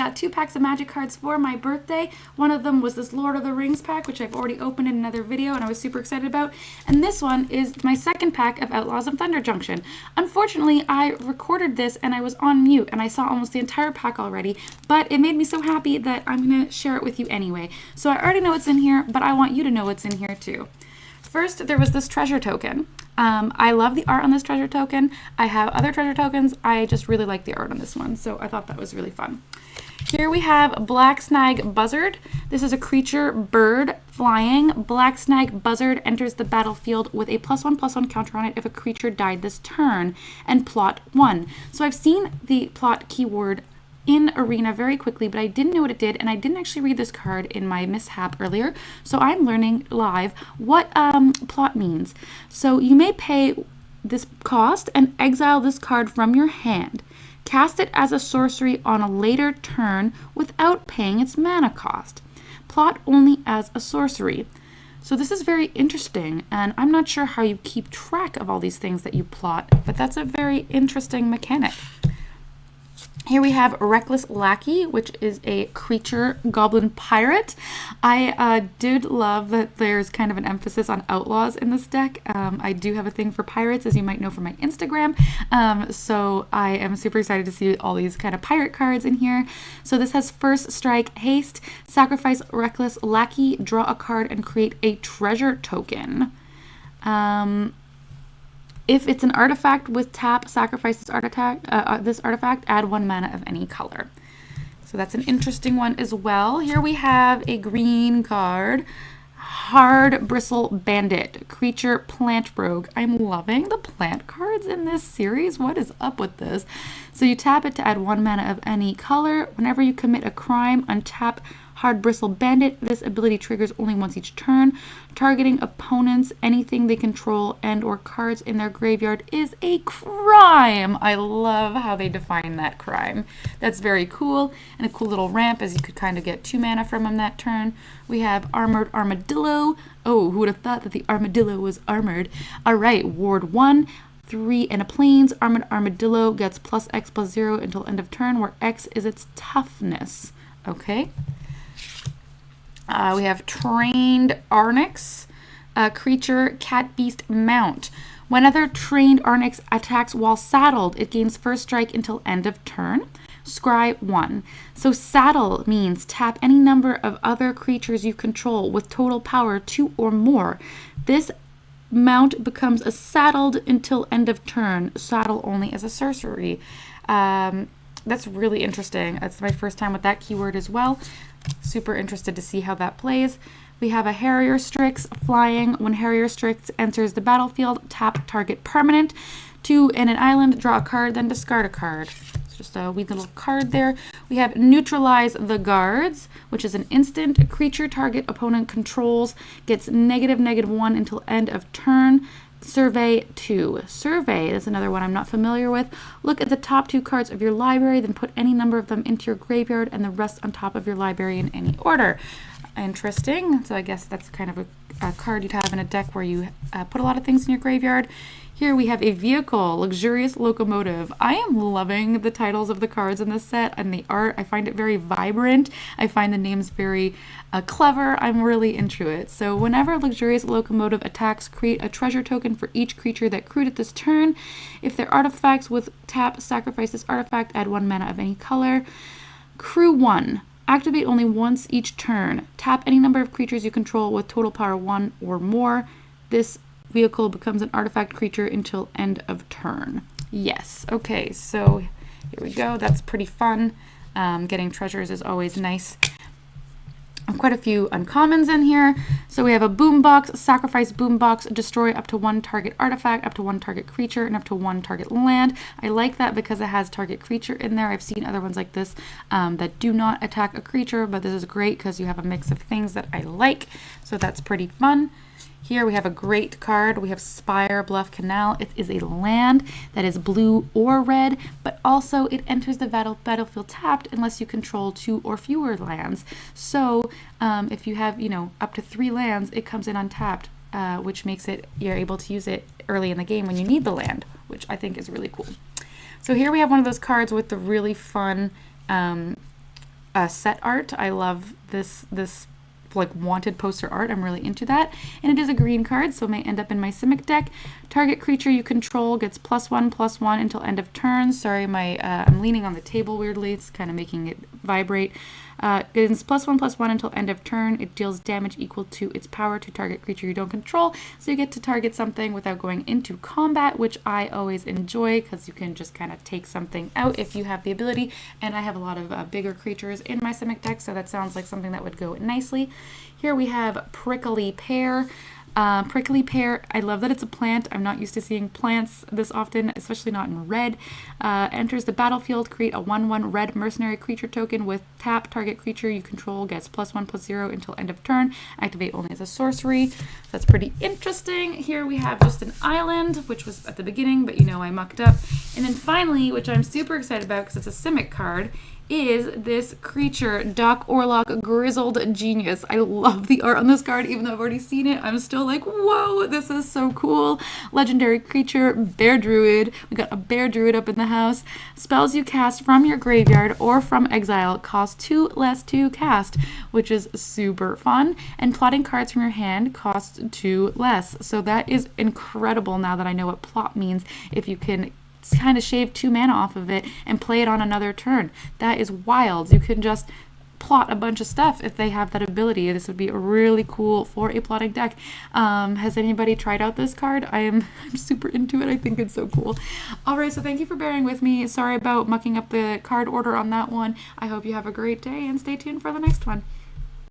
got 2 packs of magic cards for my birthday. One of them was this Lord of the Rings pack, which I've already opened in another video and I was super excited about. And this one is my second pack of Outlaws of Thunder Junction. Unfortunately, I recorded this and I was on mute and I saw almost the entire pack already, but it made me so happy that I'm going to share it with you anyway. So I already know what's in here, but I want you to know what's in here too. First, there was this treasure token. I love the art on this treasure token. I have other treasure tokens. I just really like the art on this one, so I thought that was really fun. Here we have Black Snag Buzzard. This is a creature bird flying. Black Snag Buzzard enters the battlefield with a +1/+1 counter on it if a creature died this turn, and plot 1. So I've seen the plot keyword in Arena very quickly, but I didn't know what it did, and I didn't actually read this card in my mishap earlier, so I'm learning live what plot means. So you may pay this cost and exile this card from your hand. Cast it as a sorcery on a later turn without paying its mana cost. Plot only as a sorcery. So this is very interesting, and I'm not sure how you keep track of all these things that you plot, but that's a very interesting mechanic. Here we have Reckless Lackey, which is a creature goblin pirate. I did love that there's kind of an emphasis on outlaws in this deck. I do have a thing for pirates, as you might know from my Instagram. So I am super excited to see all these kind of pirate cards in here. So this has first strike, haste, sacrifice Reckless Lackey, draw a card, and create a treasure token. If it's an artifact with tap, sacrifice this artifact, add 1 mana of any color. So that's an interesting one as well. Here we have a green card, Hard Bristle Bandit, creature plant rogue. I'm loving the plant cards in this series. What is up with this? So you tap it to add 1 mana of any color. Whenever you commit a crime, untap Hard Bristle Bandit. This ability triggers only once each turn. Targeting opponents, anything they control, and or cards in their graveyard is a crime. I love how they define that crime. That's very cool, and a cool little ramp, as you could kind of get 2 mana from him that turn. We have Armored Armadillo. Oh, who would have thought that the armadillo was armored? All right, Ward 1. 3 and a plains. Armored Armadillo gets +X/+0 until end of turn, where X is its toughness. Okay. We have Trained Arnyx, creature cat beast mount. Whenever Trained Arnyx attacks while saddled, it gains first strike until end of turn. Scry 1. So saddle means tap any number of other creatures you control with total power 2 or more. This mount becomes a saddled until end of turn. Saddle only as a sorcery. That's really interesting. That's my first time with that keyword as well. Super interested to see how that plays. We have a Harrier Strix flying. When Harrier Strix enters the battlefield, tap target permanent. 2 and an island, draw a card, then discard a card. It's just a wee little card there. We have Neutralize the Guards, which is an instant. A creature target opponent controls gets -1 until end of turn. Survey 2. Survey is another one I'm not familiar with. Look at the top 2 cards of your library, then put any number of them into your graveyard and the rest on top of your library in any order. Interesting. So I guess that's kind of a card you'd have in a deck where you put a lot of things in your graveyard. Here we have a vehicle, Luxurious Locomotive. I am loving the titles of the cards in this set and the art. I find it very vibrant. I find the names very clever. I'm really into it. So whenever Luxurious Locomotive attacks, create a treasure token for each creature that crewed it this turn. If they're artifacts with tap, sacrifice this artifact, add 1 mana of any color. Crew 1. Activate only once each turn. Tap any number of creatures you control with total power 1 or more. This vehicle becomes an artifact creature until end of turn. Yes. Okay, so here we go. That's pretty fun. Getting treasures is always nice. Quite a few uncommons in here. So we have a Boombox, sacrifice Boombox, destroy up to 1 target artifact, up to 1 target creature, and up to 1 target land. I like that because it has target creature in there. I've seen other ones like this that do not attack a creature, but this is great because you have a mix of things that I like. So that's pretty fun. Here we have a great card. We have Spire Bluff Canal. It is a land that is blue or red, but also it enters the battlefield tapped unless you control 2 or fewer lands. So if you have, up to 3 lands, it comes in untapped, which makes it, you're able to use it early in the game when you need the land, which I think is really cool. So here we have one of those cards with the really fun set art. I love this like wanted poster art. I'm really into that. And it is a green card, so it may end up in my Simic deck. Target creature you control gets +1/+1 until end of turn. Sorry, I'm leaning on the table weirdly. It's kind of making it vibrate. Gains +1/+1 until end of turn. It deals damage equal to its power to target creature you don't control. So you get to target something without going into combat, which I always enjoy because you can just kind of take something out if you have the ability. And I have a lot of bigger creatures in my Simic deck, so that sounds like something that would go nicely. Here we have Prickly Pear. Prickly Pear, I love that it's a plant. I'm not used to seeing plants this often, especially not in red. Enters the battlefield, create a 1/1 red mercenary creature token with tap. Target creature you control gets +1/+0 until end of turn. Activate only as a sorcery. That's pretty interesting. Here we have just an island, which was at the beginning, but I mucked up. And then finally, which I'm super excited about because it's a Simic card, is this creature, Doc Orlock, Grizzled Genius. I love the art on this card, even though I've already seen it. I'm still like, whoa, this is so cool. Legendary creature, Bear Druid. We got a Bear Druid up in the house. Spells you cast from your graveyard or from exile cost 2 less to cast, which is super fun. And plotting cards from your hand costs 2 less. So that is incredible now that I know what plot means. If you can kind of shave 2 mana off of it and play it on another turn. That is wild. You can just plot a bunch of stuff if they have that ability. This would be really cool for a plotting deck. Has anybody tried out this card? I'm super into it. I think it's so cool. Alright, so thank you for bearing with me. Sorry about mucking up the card order on that one. I hope you have a great day and stay tuned for the next one.